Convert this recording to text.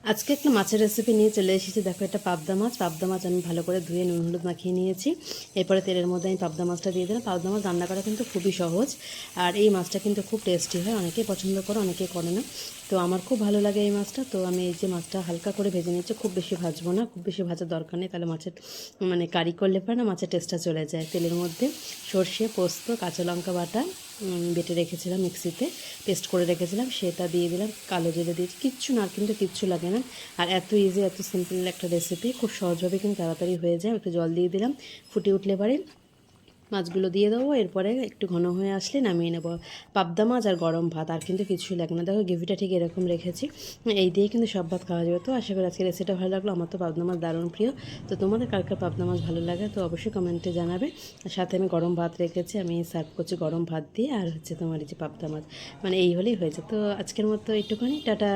আজকে একটা মাছের রেসিপি নিয়ে চলে এসেছি। দেখো, এটা পাবদা মাছ। পাবদা মাছ আমি ভালো করে ধুয়ে নুন হলুদ মাখিয়ে নিয়েছি। এরপরে তেলের মধ্যে আমি পাবদা মাছটা দিয়ে দিলাম। পাবদা মাছ রান্না করা কিন্তু খুবই সহজ, আর এই মাছটা কিন্তু খুব টেস্টি হয়। অনেকেই পছন্দ করে, অনেকেই করে না। তো আমার খুব ভালো লাগে এই মাছটা। তো আমি এই যে মাছটা হালকা করে ভেজে নিচ্ছি, খুব বেশি ভাজবো না, খুব বেশি ভাজার দরকার নেই, তাহলে মাছের কারি করলে পরে না মাছের টেস্টটা চলে যায়। তেলের মধ্যে সর্ষে, পোস্ত, কাঁচা লঙ্কা বাটা বেটে রেখেছিলাম, মিক্সিতে পেস্ট করে রেখেছিলাম, সেটা দিয়ে দিলাম। কালো জিরে দিয়েছি, কিচ্ছু না, কিন্তু কিচ্ছু লাগে না। আর এত ইজি, এত সিম্পল একটা রেসিপি, খুব সহজভাবে কিন্তু তাড়াতাড়ি হয়ে যায়। একটু জল দিয়ে দিলাম, ফুটে উঠলে পারে মাছগুলো দিয়ে দেবো। এরপরে একটু ঘন হয়ে আসলে নামিয়ে নেবো। পাবদা মাছ আর গরম ভাত, আর কিন্তু কিছুই লাগে না। দেখো, গ্রেভিটা ঠিক এরকম রেখেছি, এই দিয়ে কিন্তু সব ভাত খাওয়া যাবে। তো আশা করি আজকে রেসিপিটা ভালো লাগলো। আমার তো পাবদা মাছ দারুণ প্রিয়। তো তোমাদের কার কার পাবদা মাছ ভালো লাগে তো অবশ্যই কমেন্টে জানাবে। আর সাথে আমি গরম ভাত রেখেছি, আমি সার্ভ করছি গরম ভাত দিয়ে। আর হচ্ছে তোমার এই যে পাবদা মাছ, এই হলেই হয়েছে। তো আজকের মতো একটুখানি টাটা।